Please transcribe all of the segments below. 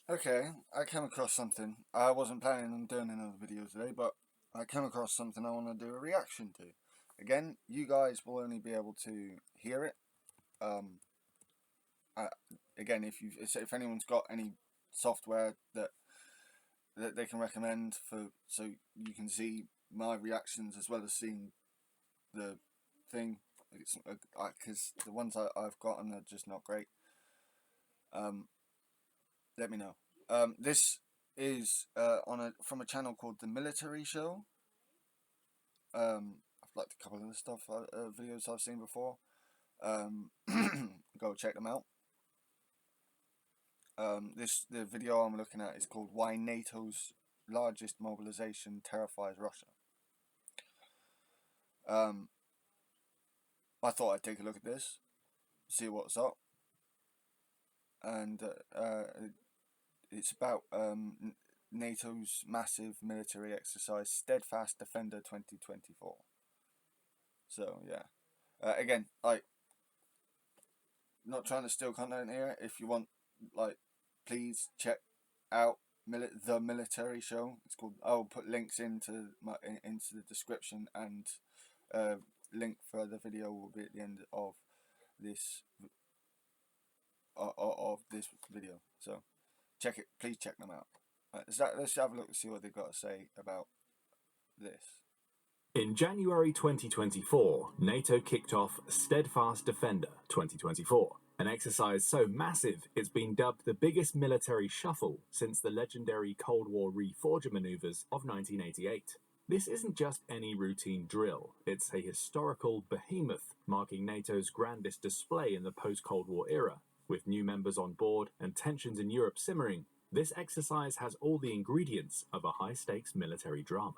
Okay, I came across something. I wasn't planning on doing another video today, but I came across something I want to do a reaction to. Again, you guys will only be able to hear it. Um, I, again, if anyone's got any software that they can recommend for, so you can see my reactions as well as seeing the thing, because the ones I've gotten are just not great. Let me know. This is from a channel called The Military Show. I've liked a couple of the videos I've seen before. Go check them out. The video I'm looking at is called "Why NATO's Largest Mobilization Terrifies Russia." I thought I'd take a look at this, see what's up, and it's about NATO's massive military exercise, Steadfast Defender 2024. So yeah, again, not trying to steal content here. If you want, please check out the Military Show. It's called. I'll put links into the description, and link for the video will be at the end of this video. So check it. Please check them out. Let's have a look and see what they've got to say about this. In January 2024, NATO kicked off Steadfast Defender 2024, an exercise so massive it's been dubbed the biggest military shuffle since the legendary Cold War reforger maneuvers of 1988. This isn't just any routine drill, it's a historical behemoth marking NATO's grandest display in the post-Cold War era. With new members on board and tensions in Europe simmering, this exercise has all the ingredients of a high-stakes military drama.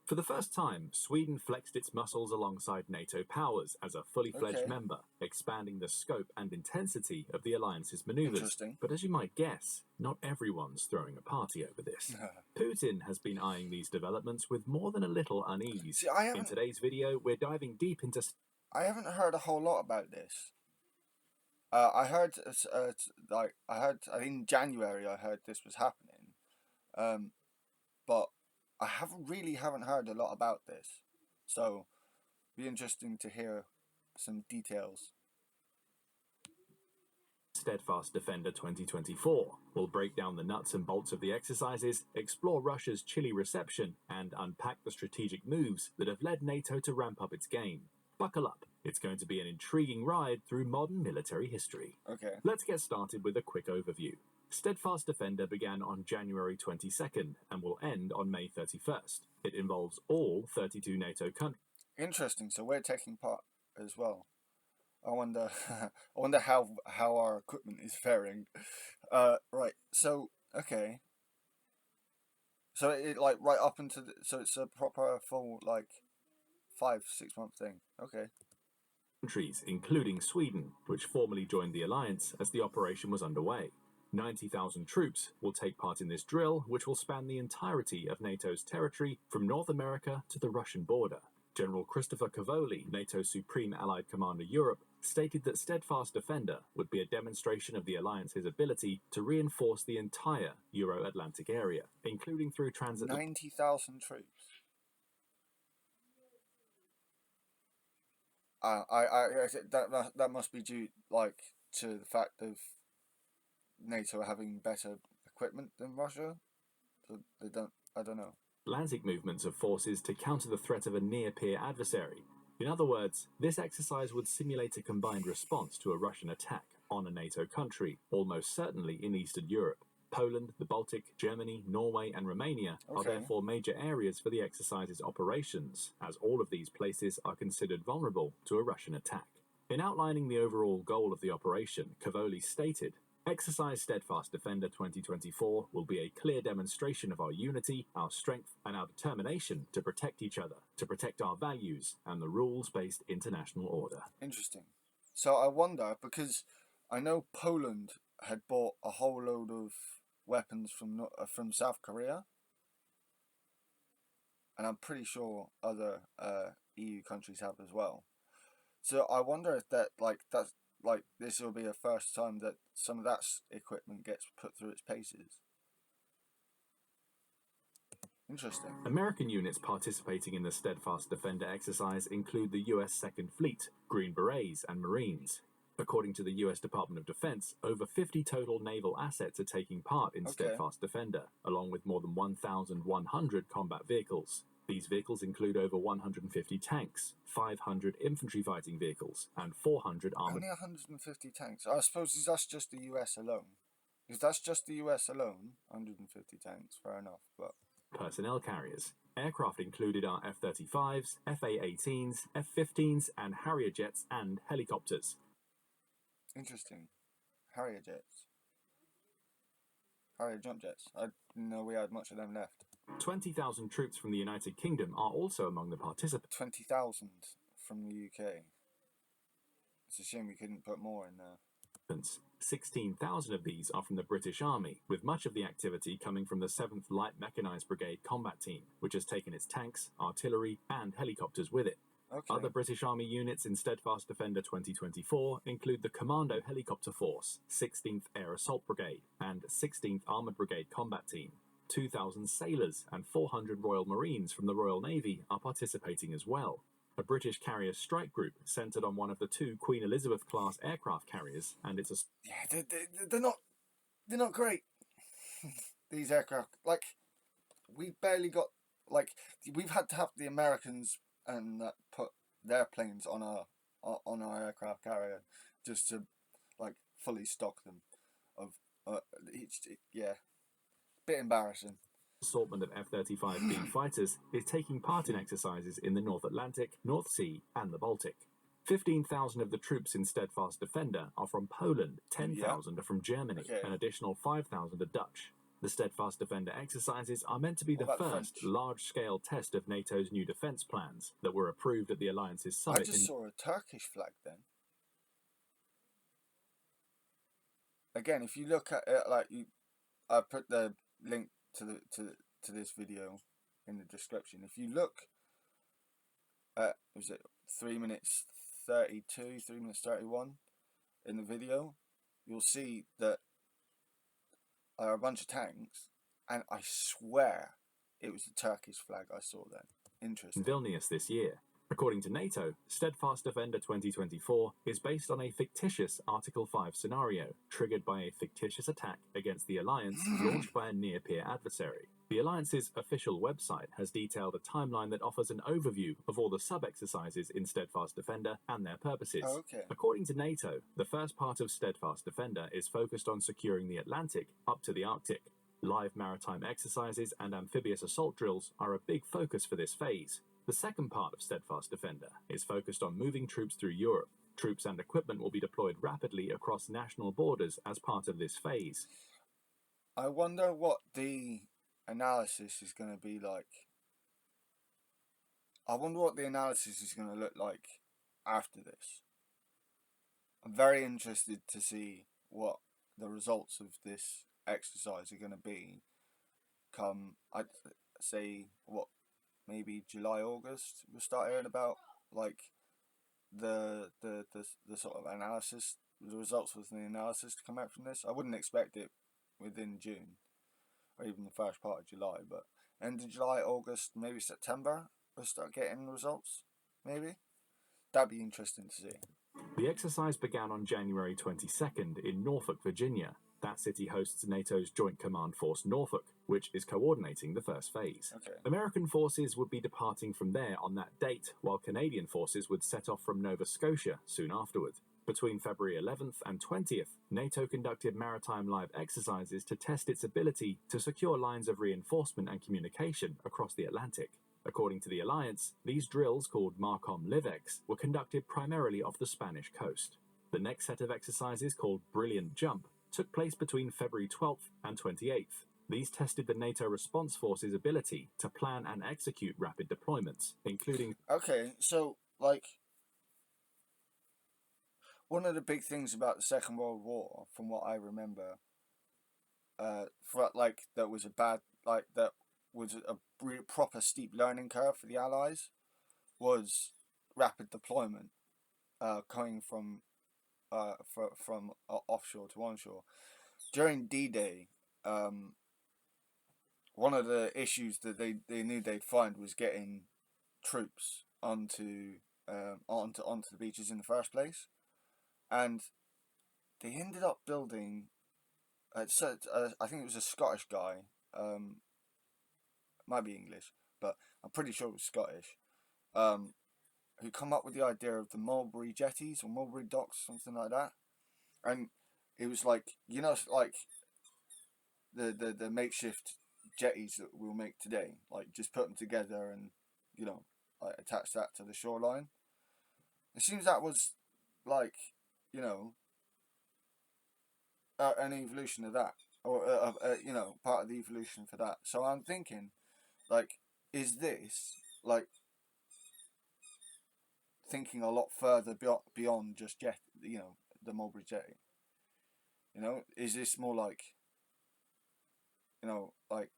For the first time, Sweden flexed its muscles alongside NATO powers as a fully fledged member, expanding the scope and intensity of the alliance's maneuvers. But as you might guess, not everyone's throwing a party over this. Putin has been eyeing these developments with more than a little unease. In today's video, we're diving deep into... I haven't heard a whole lot about this. I heard, I think in January I heard this was happening, but I haven't heard a lot about this, so be interesting to hear some details. Steadfast Defender 2024 will break down the nuts and bolts of the exercises, explore Russia's chilly reception, and unpack the strategic moves that have led NATO to ramp up its game. Buckle up, it's going to be an intriguing ride through modern military history. Okay. Let's get started with a quick overview. Steadfast Defender began on January 22nd and will end on May 31st. It involves all 32 NATO countries. Interesting, so we're taking part as well. I wonder how our equipment is faring. Right, so, okay. So it right up into so it's a proper full 5-6 month thing. Okay. Countries, including Sweden, which formally joined the alliance as the operation was underway. 90,000 troops will take part in this drill, which will span the entirety of NATO's territory from North America to the Russian border. General Christopher Cavoli, NATO's Supreme Allied Commander Europe, stated that Steadfast Defender would be a demonstration of the alliance's ability to reinforce the entire Euro-Atlantic area, including through transit... 90,000 troops. That must be due to the fact of NATO having better equipment than Russia. So I don't know. Atlantic movements of forces to counter the threat of a near-peer adversary. In other words, this exercise would simulate a combined response to a Russian attack on a NATO country, almost certainly in Eastern Europe. Poland, the Baltic, Germany, Norway, and Romania are therefore major areas for the exercise's operations, as all of these places are considered vulnerable to a Russian attack. In outlining the overall goal of the operation, Cavoli stated, "Exercise Steadfast Defender 2024 will be a clear demonstration of our unity, our strength, and our determination to protect each other, to protect our values and the rules-based international order." Interesting. So I wonder, because I know Poland had bought a whole load of weapons from South Korea, and I'm pretty sure other EU countries have as well. So I wonder if that's like this will be the first time that some of that equipment gets put through its paces. Interesting. American units participating in the Steadfast Defender exercise include the US Second Fleet, Green Berets, and Marines. According to the US Department of Defense, over 50 total naval assets are taking part in Steadfast Defender, along with more than 1,100 combat vehicles. These vehicles include over 150 tanks, 500 infantry fighting vehicles, and 400 armored... Only 150 tanks. I suppose that's just the US alone. If that's just the US alone, 150 tanks, fair enough, but... personnel carriers. Aircraft included are F-35s, F-A-18s, F-15s, and Harrier jets and helicopters. Interesting. Harrier jets. Harrier jump jets. I didn't know we had much of them left. 20,000 troops from the United Kingdom are also among the participants. 20,000 from the UK. It's a shame we couldn't put more in there. 16,000 of these are from the British Army, with much of the activity coming from the 7th Light Mechanised Brigade Combat Team, which has taken its tanks, artillery, and helicopters with it. Other British Army units in Steadfast Defender 2024 include the Commando Helicopter Force, 16th Air Assault Brigade, and 16th Armoured Brigade Combat Team. 2,000 sailors and 400 Royal Marines from the Royal Navy are participating as well. A British carrier strike group centred on one of the 2 Queen Elizabeth-class aircraft carriers, and it's a... Yeah, they're not great. These aircraft, like, we barely got, like, we've had to have the Americans and put their planes on our aircraft carrier just to, like, fully stock them. Yeah, bit embarrassing. Assortment of F-35B fighters is taking part in exercises in the North Atlantic, North Sea, and the Baltic. 15,000 of the troops in Steadfast Defender are from Poland, 10,000 are from Germany, an additional 5,000 are Dutch. The Steadfast Defender exercises are meant to be the first large-scale test of NATO's new defence plans that were approved at the Alliance's summit. I just saw a Turkish flag then. Again, if you look at it, like I put the link to this video in the description. If you look at, was it 3 minutes 32, 3 minutes 31 in the video, you'll see that there are a bunch of tanks, and I swear it was the Turkish flag I saw then. Interesting. Vilnius this year. According to NATO, Steadfast Defender 2024 is based on a fictitious Article 5 scenario, triggered by a fictitious attack against the Alliance launched by a near-peer adversary. The Alliance's official website has detailed a timeline that offers an overview of all the sub-exercises in Steadfast Defender and their purposes. According to NATO, the first part of Steadfast Defender is focused on securing the Atlantic up to the Arctic. Live maritime exercises and amphibious assault drills are a big focus for this phase. The second part of Steadfast Defender is focused on moving troops through Europe. Troops and equipment will be deployed rapidly across national borders as part of this phase. I wonder what the analysis is going to be like. I wonder what the analysis is going to look like after this. I'm very interested to see what the results of this exercise are going to be come, I'd say, what, maybe July, August, we'll start hearing about, like, the sort of analysis, the results of the analysis to come out from this. I wouldn't expect it within June, or even the first part of July, but end of July, August, maybe September, we'll start getting the results, maybe. That'd be interesting to see. The exercise began on January 22nd in Norfolk, Virginia. That city hosts NATO's Joint Command Force Norfolk, which is coordinating the first phase. American forces would be departing from there on that date, while Canadian forces would set off from Nova Scotia soon afterward. Between February 11th and 20th, NATO conducted maritime live exercises to test its ability to secure lines of reinforcement and communication across the Atlantic. According to the Alliance, these drills, called MARCOM LIVEX, were conducted primarily off the Spanish coast. The next set of exercises, called Brilliant Jump, took place between February 12th and 28th. These tested the NATO response force's ability to plan and execute rapid deployments, including... Okay, so, like, one of the big things about the Second World War, from what I remember, that was a proper steep learning curve for the Allies, was rapid deployment, coming from from offshore to onshore. During D-Day, one of the issues that they knew they'd find was getting troops onto the beaches in the first place, and they ended up building. I think it was a Scottish guy, might be English, but I'm pretty sure it was Scottish, who come up with the idea of the Mulberry jetties or Mulberry docks, something like that. And it was like, like the makeshift jetties that we'll make today, like just put them together and, like attach that to the shoreline. It seems that was like, an evolution of that, or part of the evolution for that. So I'm thinking, like, is this like thinking a lot further beyond just the Mulberry jetty? Is this more like, like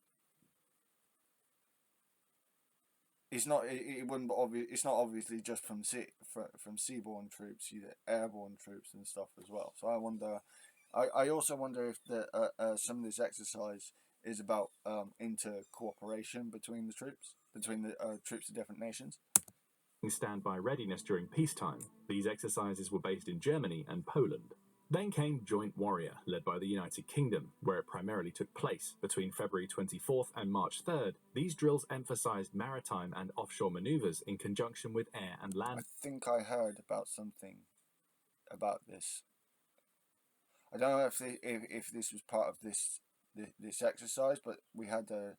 it's not it's not obviously just from seaborne troops, either airborne troops and stuff as well. So I wonder. I also wonder if some of this exercise is about inter-cooperation between the troops, troops of different nations. Standby readiness during peacetime. These exercises were based in Germany and Poland. Then came Joint Warrior, led by the United Kingdom, where it primarily took place between February 24th and March 3rd. These drills emphasized maritime and offshore maneuvers in conjunction with air and land. I think I heard about something about this. I don't know if this was part of this exercise, but we had a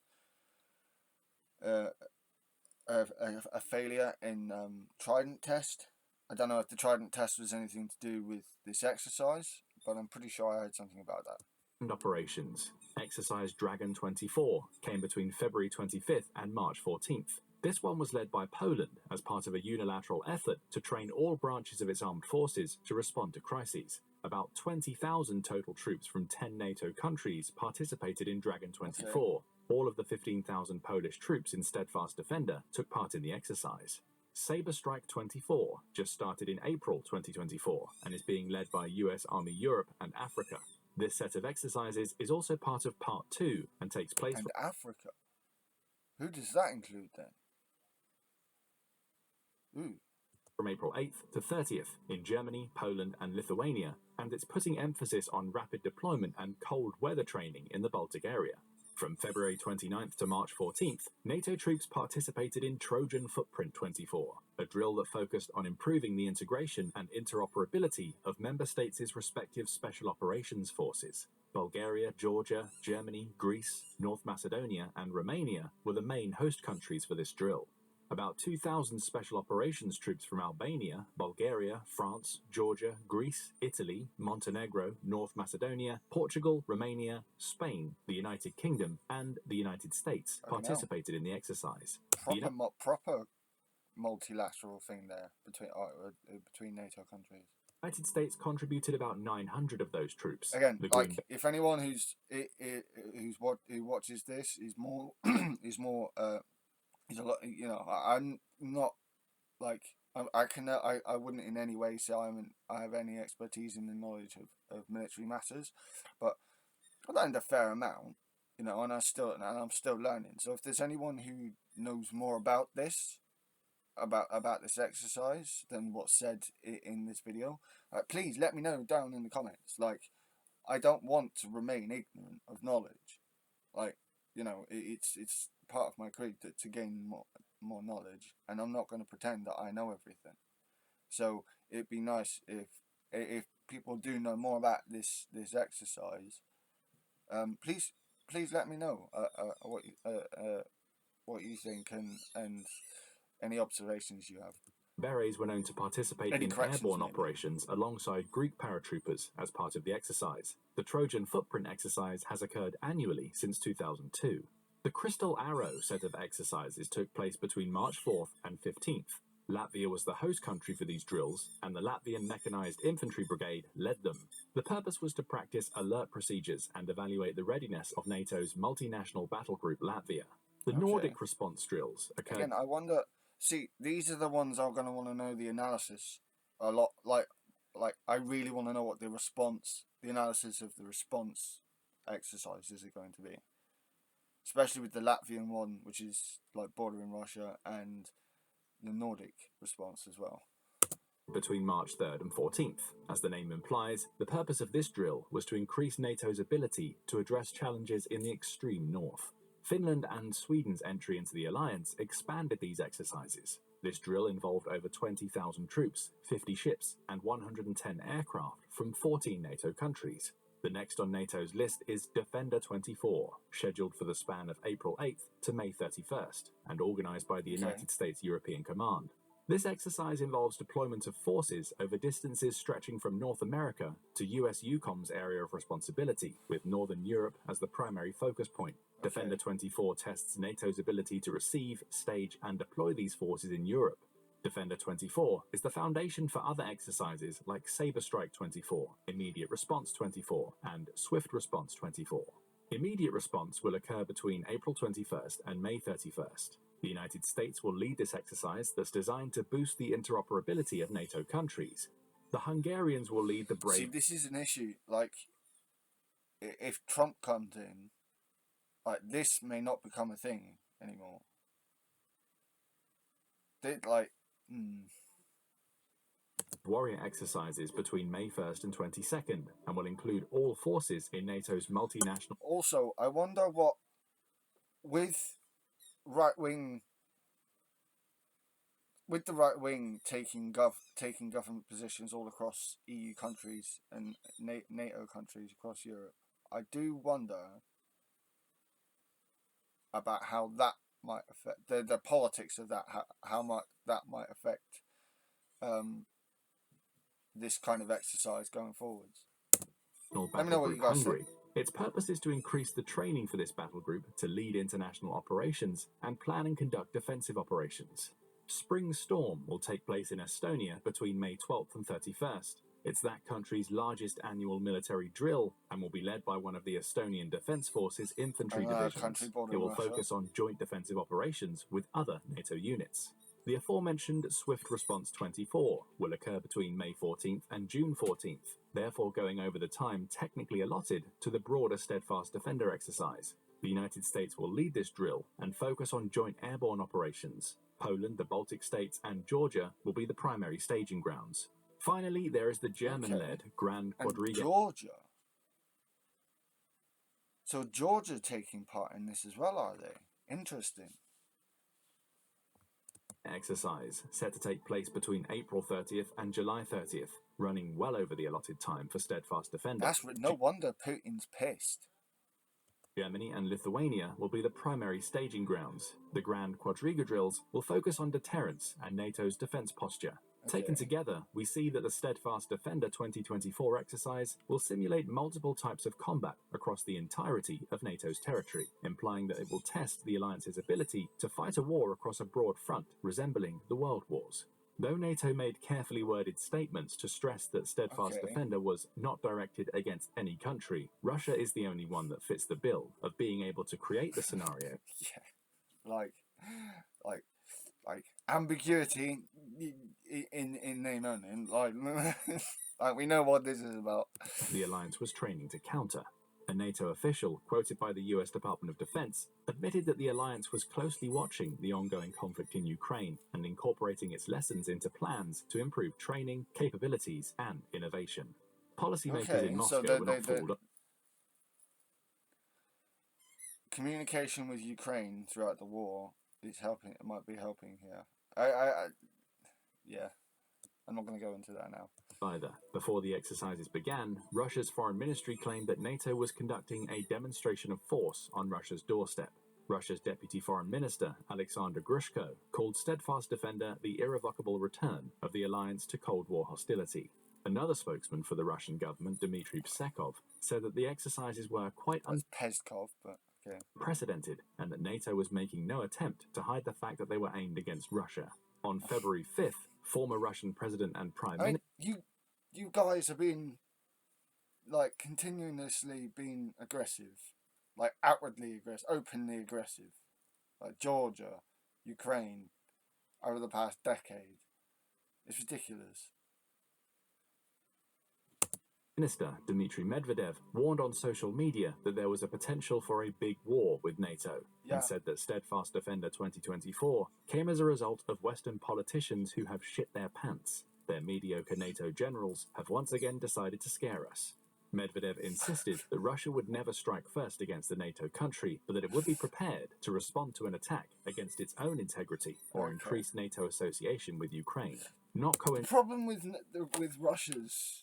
failure in Trident test. I don't know if the Trident test was anything to do with this exercise, but I'm pretty sure I heard something about that. And operations. Exercise Dragon 24 came between February 25th and March 14th. This one was led by Poland as part of a unilateral effort to train all branches of its armed forces to respond to crises. About 20,000 total troops from 10 NATO countries participated in Dragon 24. Okay. All of the 15,000 Polish troops in Steadfast Defender took part in the exercise. Sabre Strike 24 just started in April 2024 and is being led by US Army Europe and Africa. This set of exercises is also part of Part 2 and takes place... And Africa? Who does that include then? Ooh. From April 8th to 30th in Germany, Poland and Lithuania, and it's putting emphasis on rapid deployment and cold weather training in the Baltic area. From February 29th to March 14th, NATO troops participated in Trojan Footprint 24, a drill that focused on improving the integration and interoperability of member states' respective special operations forces. Bulgaria, Georgia, Germany, Greece, North Macedonia and Romania were the main host countries for this drill. About 2,000 special operations troops from Albania, Bulgaria, France, Georgia, Greece, Italy, Montenegro, North Macedonia, Portugal, Romania, Spain, the United Kingdom, and the United States participated in the exercise. Proper multilateral thing there between NATO countries. The United States contributed about 900 of those troops. Again, if anyone who watches this is more He's a lot, I'm not like I wouldn't in any way say I have any expertise in the knowledge of military matters, but I learned a fair amount, and I'm still learning. So if there's anyone who knows more about this, about this exercise than what's said in this video, please let me know down in the comments. Like, I don't want to remain ignorant of knowledge. Like, it's part of my creed to gain more knowledge, and I'm not going to pretend that I know everything. So it'd be nice if people do know more about this exercise. Please let me know what you think and any observations you have. Berets were known to participate in airborne operations alongside Greek paratroopers as part of the exercise. The Trojan Footprint exercise has occurred annually since 2002. The Crystal Arrow set of exercises took place between March 4th and 15th. Latvia was the host country for these drills, and the Latvian Mechanized Infantry Brigade led them. The purpose was to practice alert procedures and evaluate the readiness of NATO's multinational battle group Latvia. The Nordic response drills occurred... Again, I wonder... See, these are the ones I'm going to want to know the analysis a lot. Like, I really want to know what the analysis of the response exercises are going to be, especially with the Latvian one, which is like bordering Russia, and the Nordic response as well. Between March 3rd and 14th. As the name implies, the purpose of this drill was to increase NATO's ability to address challenges in the extreme north. Finland and Sweden's entry into the alliance expanded these exercises. This drill involved over 20,000 troops, 50 ships, and 110 aircraft from 14 NATO countries. The next on NATO's list is Defender 24, scheduled for the span of April 8th to May 31st, and organised by the United States European Command. This exercise involves deployment of forces over distances stretching from North America to US EUCOM's area of responsibility, with Northern Europe as the primary focus point. Defender 24 tests NATO's ability to receive, stage, and deploy these forces in Europe. Defender 24 is the foundation for other exercises like Sabre Strike 24, Immediate Response 24, and Swift Response 24. Immediate response will occur between April 21st and May 31st. The United States will lead this exercise that's designed to boost the interoperability of NATO countries. The Hungarians will lead the brave... See, this is an issue. Like, if Trump comes in, like, this may not become a thing anymore. Warrior exercises between May 1st and 22nd, and will include all forces in NATO's multinational... Also, I wonder what, with the right wing taking government positions all across EU countries and NATO countries across Europe, I do wonder about how that might affect the politics of that, how much that might affect this kind of exercise going forwards. Let me know what you guys think. Its purpose is to increase the training for this battle group to lead international operations and plan and conduct defensive operations. Spring Storm will take place in Estonia between May 12th and 31st. It's that country's largest annual military drill and will be led by one of the Estonian Defence Forces infantry divisions. It will focus on joint defensive operations with other NATO units. The aforementioned Swift Response 24 will occur between May 14th and June 14th, therefore going over the time technically allotted to the broader Steadfast Defender exercise. The United States will lead this drill and focus on joint airborne operations. Poland, the Baltic states, and Georgia will be the primary staging grounds. Finally, there is the German-led Grand Quadriga. Georgia? So Georgia taking part in this as well, are they? Interesting. Exercise set to take place between April 30th and July 30th, running well over the allotted time for Steadfast Defender. That's no wonder Putin's pissed. Germany and Lithuania will be the primary staging grounds. The Grand Quadriga drills will focus on deterrence and NATO's defense posture. Taken together, we see that the Steadfast Defender 2024 exercise will simulate multiple types of combat across the entirety of NATO's territory, implying that it will test the alliance's ability to fight a war across a broad front, resembling the World Wars. Though NATO made carefully worded statements to stress that Steadfast Defender was not directed against any country, Russia is the only one that fits the bill of being able to create the scenario. Like ambiguity in name only. Like we know what this is about. The alliance was training to counter. A NATO official, quoted by the US Department of Defense, admitted that the alliance was closely watching the ongoing conflict in Ukraine and incorporating its lessons into plans to improve training, capabilities, and innovation. Policymakers in Moscow were not fooled. Communication with Ukraine throughout the war is helping. It might be helping here. Yeah. I'm not going to go into that now. Either. Before the exercises began, Russia's foreign ministry claimed that NATO was conducting a demonstration of force on Russia's doorstep. Russia's deputy foreign minister, Alexander Grushko, called Steadfast Defender the irrevocable return of the alliance to Cold War hostility. Another spokesman for the Russian government, Dmitry Peskov, said that the exercises were quite unprecedented and that NATO was making no attempt to hide the fact that they were aimed against Russia. On February 5th, former Russian president and prime minister... You guys have been, continuously being aggressive. Outwardly aggressive, openly aggressive. Georgia, Ukraine, over the past decade. It's ridiculous. Minister Dmitry Medvedev warned on social media that there was a potential for a big war with NATO, and said that Steadfast Defender 2024 came as a result of Western politicians who have shit their pants. Their mediocre NATO generals have once again decided to scare us. Medvedev insisted that Russia would never strike first against a NATO country, but that it would be prepared to respond to an attack against its own integrity or increase NATO association with Ukraine. Not The problem with Russia's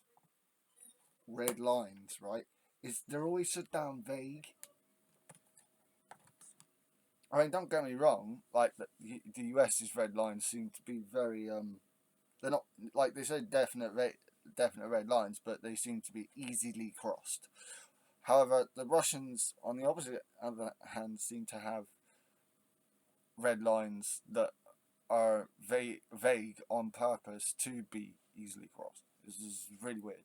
red lines, right, is they're always so damn vague. I mean, don't get me wrong, like, the US's red lines seem to be very, they're not, like, they say definite red lines, but they seem to be easily crossed. However, the Russians, on the opposite other hand, seem to have red lines that are vague on purpose to be easily crossed. This is really weird.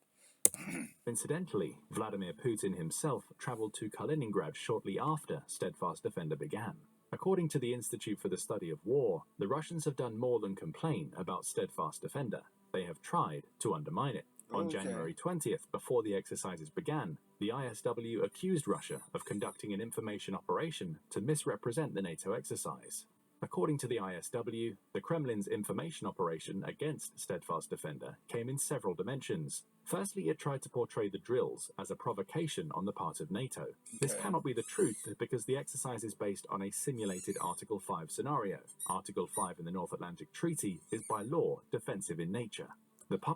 Incidentally, Vladimir Putin himself travelled to Kaliningrad shortly after Steadfast Defender began. According to the Institute for the Study of War, the Russians have done more than complain about Steadfast Defender. They have tried to undermine it. On January 20th, before the exercises began, the ISW accused Russia of conducting an information operation to misrepresent the NATO exercise. According to the ISW, the Kremlin's information operation against Steadfast Defender came in several dimensions. Firstly, it tried to portray the drills as a provocation on the part of NATO. This cannot be the truth because the exercise is based on a simulated Article 5 scenario. Article 5 in the North Atlantic Treaty is by law defensive in nature. I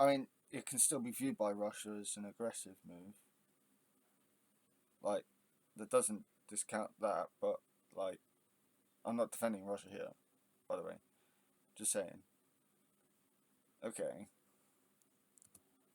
mean, it can still be viewed by Russia as an aggressive move. Like, that doesn't discount that, but, like, I'm not defending Russia here, by the way. Just saying. Okay.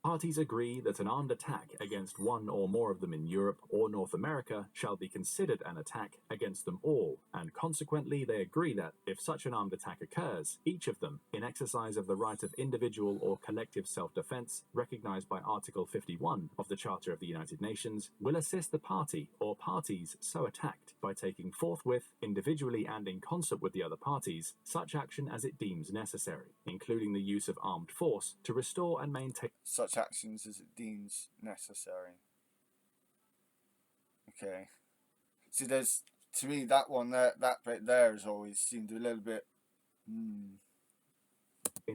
Parties agree that an armed attack against one or more of them in Europe or North America shall be considered an attack against them all, and consequently they agree that, if such an armed attack occurs, each of them, in exercise of the right of individual or collective self-defense recognized by Article 51 of the Charter of the United Nations, will assist the party or parties so attacked by taking forthwith, individually and in concert with the other parties, such action as it deems necessary, including the use of armed force to restore and maintain such actions as it deems necessary. Okay. See, there's, to me, that one there, that bit there has always seemed a little bit, in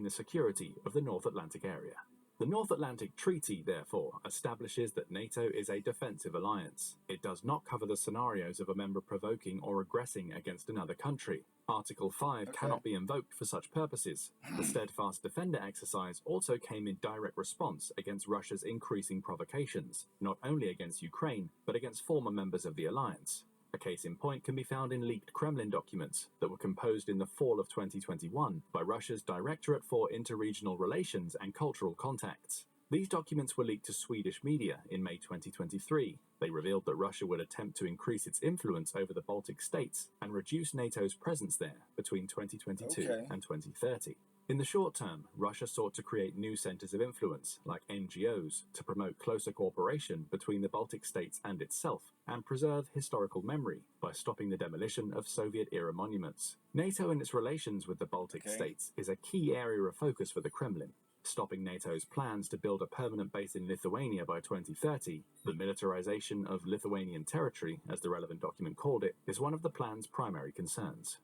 the security of the North Atlantic area. The North Atlantic Treaty, therefore, establishes that NATO is a defensive alliance. It does not cover the scenarios of a member provoking or aggressing against another country. Article 5 cannot be invoked for such purposes. The Steadfast Defender exercise also came in direct response against Russia's increasing provocations, not only against Ukraine, but against former members of the alliance. A case in point can be found in leaked Kremlin documents that were composed in the fall of 2021 by Russia's Directorate for Interregional Relations and Cultural Contacts. These documents were leaked to Swedish media in May 2023. They revealed that Russia would attempt to increase its influence over the Baltic states and reduce NATO's presence there between 2022 and 2030. In the short term, Russia sought to create new centers of influence, like NGOs, to promote closer cooperation between the Baltic states and itself, and preserve historical memory by stopping the demolition of Soviet-era monuments. NATO and its relations with the Baltic states is a key area of focus for the Kremlin. Stopping NATO's plans to build a permanent base in Lithuania by 2030, the militarization of Lithuanian territory, as the relevant document called it, is one of the plan's primary concerns.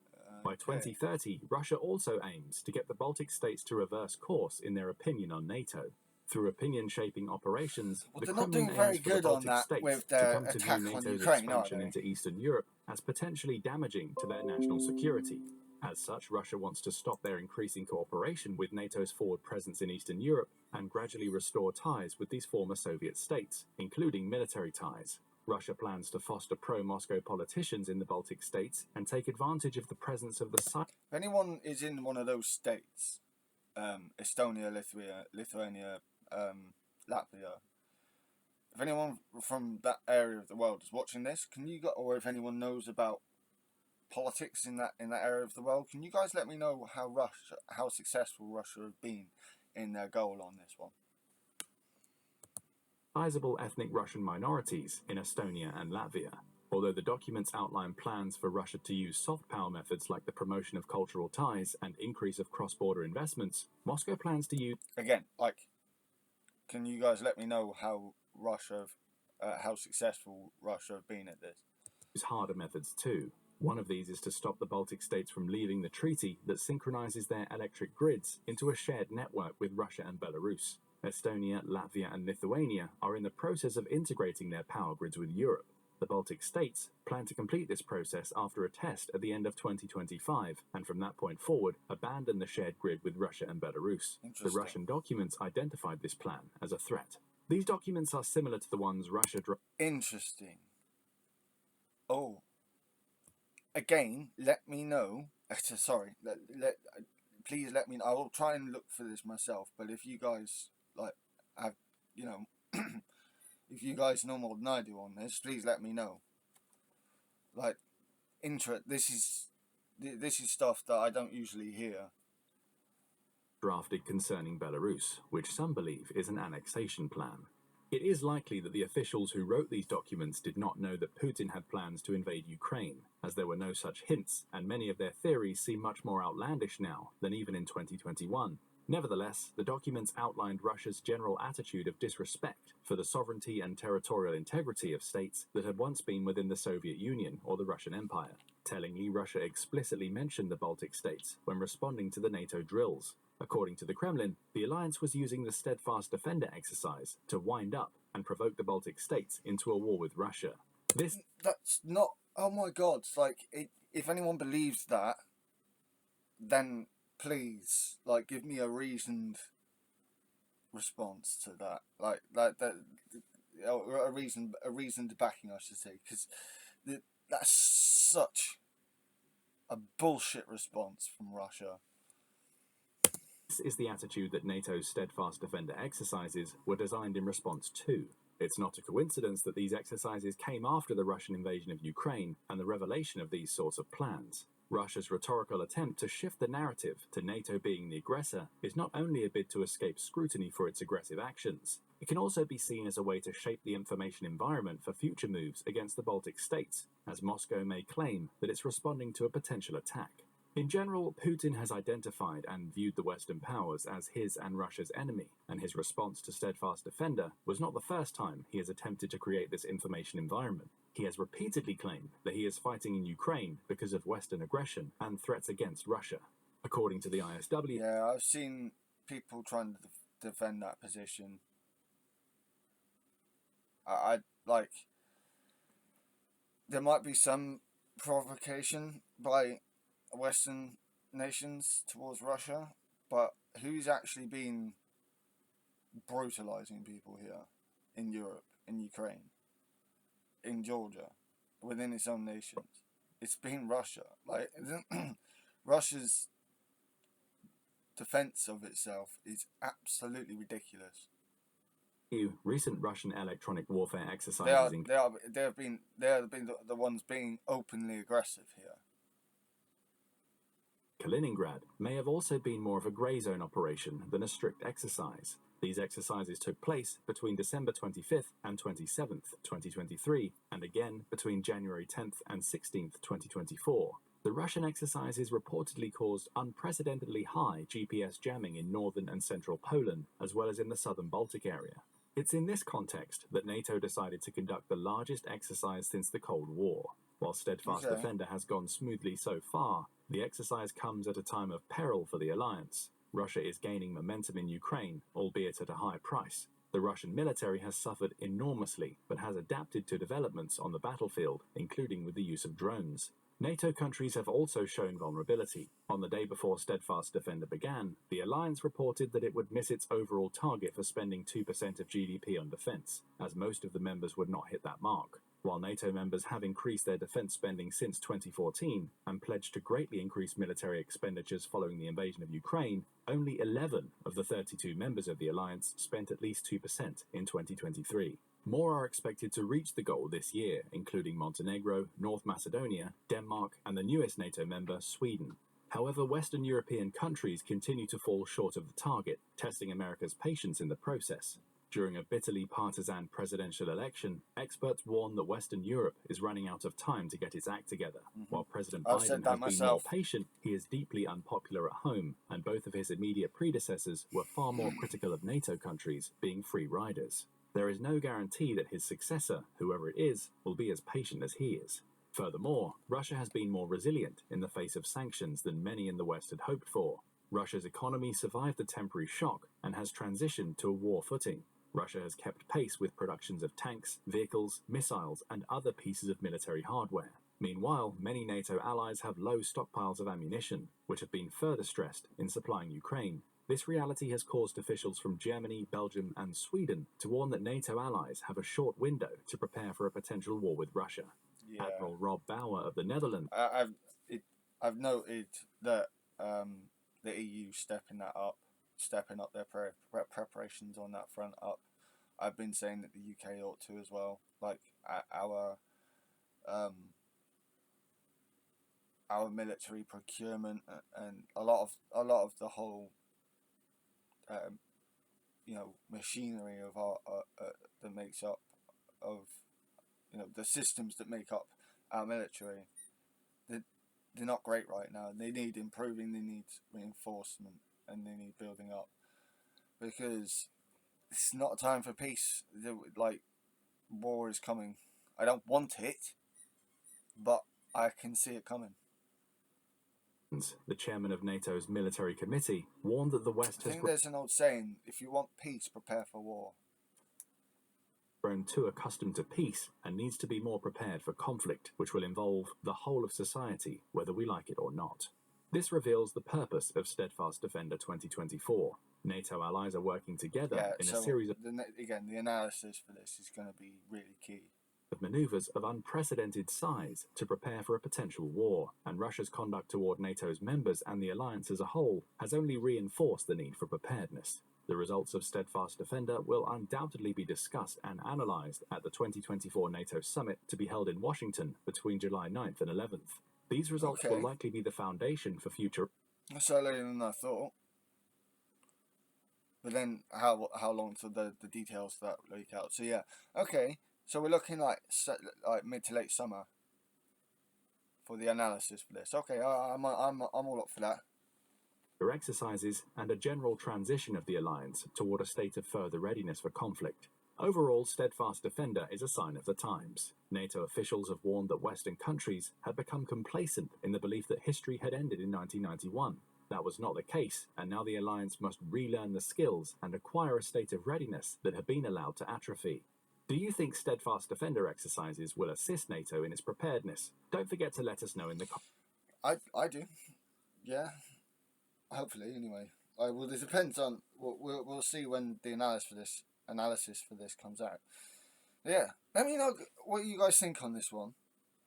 By 2030, Russia also aims to get the Baltic states to reverse course in their opinion on NATO. Through opinion-shaping operations, the Kremlin aims for the Baltic states to come to view NATO's expansion into Eastern Europe as potentially damaging to their national security. As such, Russia wants to stop their increasing cooperation with NATO's forward presence in Eastern Europe and gradually restore ties with these former Soviet states, including military ties. Russia plans to foster pro-Moscow politicians in the Baltic states and take advantage of the presence of the site. If anyone is in one of those states, Estonia, Lithuania, Latvia, if anyone from that area of the world is watching this, or if anyone knows about politics in that area of the world, can you guys let me know how successful Russia have been in their goal on this one? Sizable ethnic Russian minorities in Estonia and Latvia. Although the documents outline plans for Russia to use soft power methods like the promotion of cultural ties and increase of cross-border investments, Moscow plans to use... Again, like, can you guys let me know how how successful Russia have been at this? Use harder methods too. One of these is to stop the Baltic states from leaving the treaty that synchronizes their electric grids into a shared network with Russia and Belarus. Estonia, Latvia, and Lithuania are in the process of integrating their power grids with Europe. The Baltic states plan to complete this process after a test at the end of 2025, and from that point forward, abandon the shared grid with Russia and Belarus. The Russian documents identified this plan as a threat. These documents are similar to the ones Russia... Interesting. Oh. Again, let me know. Sorry, please let me know. I will try and look for this myself, but if you guys, like, have, you know... if you guys know more than I do on this, please let me know. Like, this is stuff that I don't usually hear. Drafted concerning Belarus, which some believe is an annexation plan. It is likely that the officials who wrote these documents did not know that Putin had plans to invade Ukraine, as there were no such hints, and many of their theories seem much more outlandish now than even in 2021. Nevertheless, the documents outlined Russia's general attitude of disrespect for the sovereignty and territorial integrity of states that had once been within the Soviet Union or the Russian Empire. Tellingly, Russia explicitly mentioned the Baltic states when responding to the NATO drills. According to the Kremlin, the alliance was using the Steadfast Defender exercise to wind up and provoke the Baltic states into a war with Russia. That's not... Oh my god, like, if anyone believes that, then please, like, give me a reasoned response to that. Like, a reasoned backing, I should say, because that's such a bullshit response from Russia. This is the attitude that NATO's Steadfast Defender exercises were designed in response to. It's not a coincidence that these exercises came after the Russian invasion of Ukraine and the revelation of these sorts of plans. Russia's rhetorical attempt to shift the narrative to NATO being the aggressor is not only a bid to escape scrutiny for its aggressive actions, it can also be seen as a way to shape the information environment for future moves against the Baltic states, as Moscow may claim that it's responding to a potential attack. In general, Putin has identified and viewed the Western powers as his and Russia's enemy, and his response to Steadfast Defender was not the first time he has attempted to create this information environment. He has repeatedly claimed that he is fighting in Ukraine because of Western aggression and threats against Russia. According to the ISW... Yeah, I've seen people trying to defend that position. I like... There might be some provocation by Western nations towards Russia, but who's actually been brutalizing people here in Europe, in Ukraine, in Georgia, within its own nations? It's been Russia. Like, Russia's defense of itself is absolutely ridiculous. Recent Russian electronic warfare exercises they have been the ones being openly aggressive here. Kaliningrad may have also been more of a grey zone operation than a strict exercise. These exercises took place between December 25th and 27th, 2023, and again between January 10th and 16th, 2024. The Russian exercises reportedly caused unprecedentedly high GPS jamming in northern and central Poland, as well as in the southern Baltic area. It's in this context that NATO decided to conduct the largest exercise since the Cold War. While Steadfast Defender has gone smoothly so far, the exercise comes at a time of peril for the alliance. Russia is gaining momentum in Ukraine, albeit at a high price. The Russian military has suffered enormously, but has adapted to developments on the battlefield, including with the use of drones. NATO countries have also shown vulnerability. On the day before Steadfast Defender began, the alliance reported that it would miss its overall target for spending 2% of GDP on defense, as most of the members would not hit that mark. While NATO members have increased their defense spending since 2014 and pledged to greatly increase military expenditures following the invasion of Ukraine, only 11 of the 32 members of the alliance spent at least 2% in 2023. More are expected to reach the goal this year, including Montenegro, North Macedonia, Denmark, and the newest NATO member, Sweden. However, Western European countries continue to fall short of the target, testing America's patience in the process. During a bitterly partisan presidential election, experts warn that Western Europe is running out of time to get its act together. While President I've said Biden that has been more myself. patient, he is deeply unpopular at home, and both of his immediate predecessors were far more critical of NATO countries being free riders. There is no guarantee that his successor, whoever it is, will be as patient as he is. Furthermore, Russia has been more resilient in the face of sanctions than many in the West had hoped for. Russia's economy survived the temporary shock and has transitioned to a war footing. Russia has kept pace with productions of tanks, vehicles, missiles, and other pieces of military hardware. Meanwhile, many NATO allies have low stockpiles of ammunition, which have been further stressed in supplying Ukraine. This reality has caused officials from Germany, Belgium, and Sweden to warn that NATO allies have a short window to prepare for a potential war with Russia. Yeah. Admiral Rob Bauer of the Netherlands. I've noted that the EU stepping up their preparations on that front up. I've been saying that the UK ought to as well. Like our military procurement and a lot of the whole machinery of our that makes up of the systems that make up our military. They're not great right now. They need improving. They need reinforcement, and they need building up, because it's not a time for peace. Like, war is coming. I don't want it, but I can see it coming. The chairman of NATO's military committee warned that the West I think there's an old saying: if you want peace, prepare for war. Grown too accustomed to peace and needs to be more prepared for conflict, which will involve the whole of society, whether we like it or not. This reveals the purpose of Steadfast Defender 2024. NATO allies are working together in a series of the analysis for this is going to be really key. Maneuvers of unprecedented size to prepare for a potential war, and Russia's conduct toward NATO's members and the alliance as a whole has only reinforced the need for preparedness. The results of Steadfast Defender will undoubtedly be discussed and analysed at the 2024 NATO summit to be held in Washington between July 9th and 11th. These results will likely be the foundation for future... That's earlier than I thought. But then how long till the details of that leak out? So yeah, okay. So we're looking like mid to late summer for the analysis for this. Okay, I'm all up for that. Exercises and a general transition of the alliance toward a state of further readiness for conflict. Overall, Steadfast Defender is a sign of the times. NATO officials have warned that Western countries had become complacent in the belief that history had ended in 1991. That was not the case, and now the alliance must relearn the skills and acquire a state of readiness that had been allowed to atrophy. Do you think Steadfast Defender exercises will assist NATO in its preparedness? Don't forget to let us know in the comments. I do. Yeah. Hopefully, anyway. Well, it depends on. We'll see when the analysis for this comes out. Yeah. Let me know what you guys think on this one.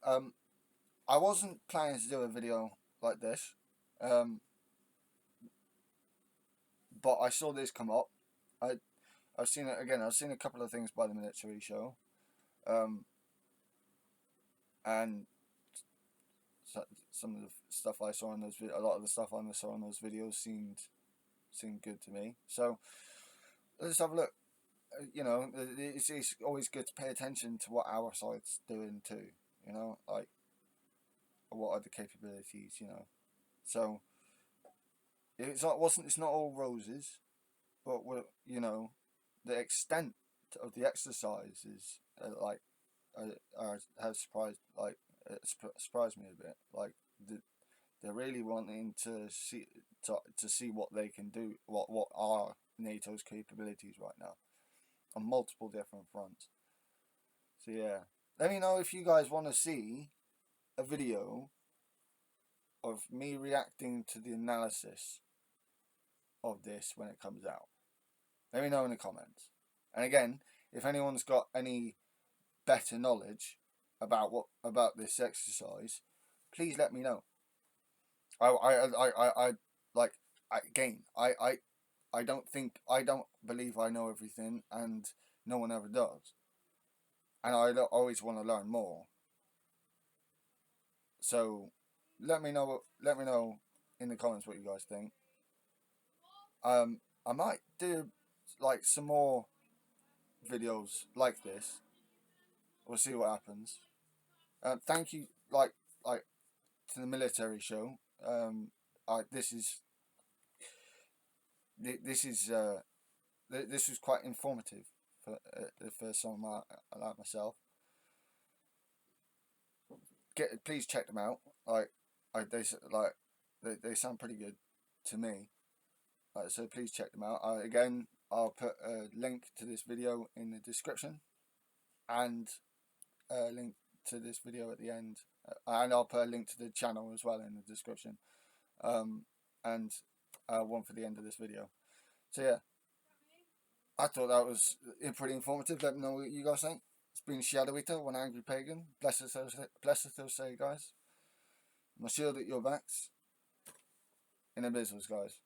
I wasn't planning to do a video like this. But I saw this come up. I've seen it again. I've seen a couple of things by the military show, and some of the stuff I saw in those, a lot of the stuff I saw in those videos seemed good to me. So let's have a look. It's always good to pay attention to what our side's doing too. Like what are the capabilities? So it's not all roses, but the extent of the exercises has surprised me a bit. Like they're really wanting to see what they can do, what are NATO's capabilities right now on multiple different fronts. So yeah, let me know if you guys want to see a video of me reacting to the analysis of this when it comes out. Let me know in the comments. And again, if anyone's got any better knowledge about this exercise, please let me know. I don't believe I know everything, and no one ever does. And I always want to learn more. So let me know in the comments what you guys think. I might do like some more videos like this. We'll see what happens. Thank you, like to the military show. This was quite informative for someone like myself. Please check them out. They sound pretty good to me. So please check them out. Again, I'll put a link to this video in the description, and a link to this video at the end, and I'll put a link to the channel as well in the description, and one for the end of this video. So yeah, I thought that was pretty informative. Let me know what you guys think. It's been Shadow Eater, one angry pagan. Bless us, say, guys. My shield at your backs. In the business, guys.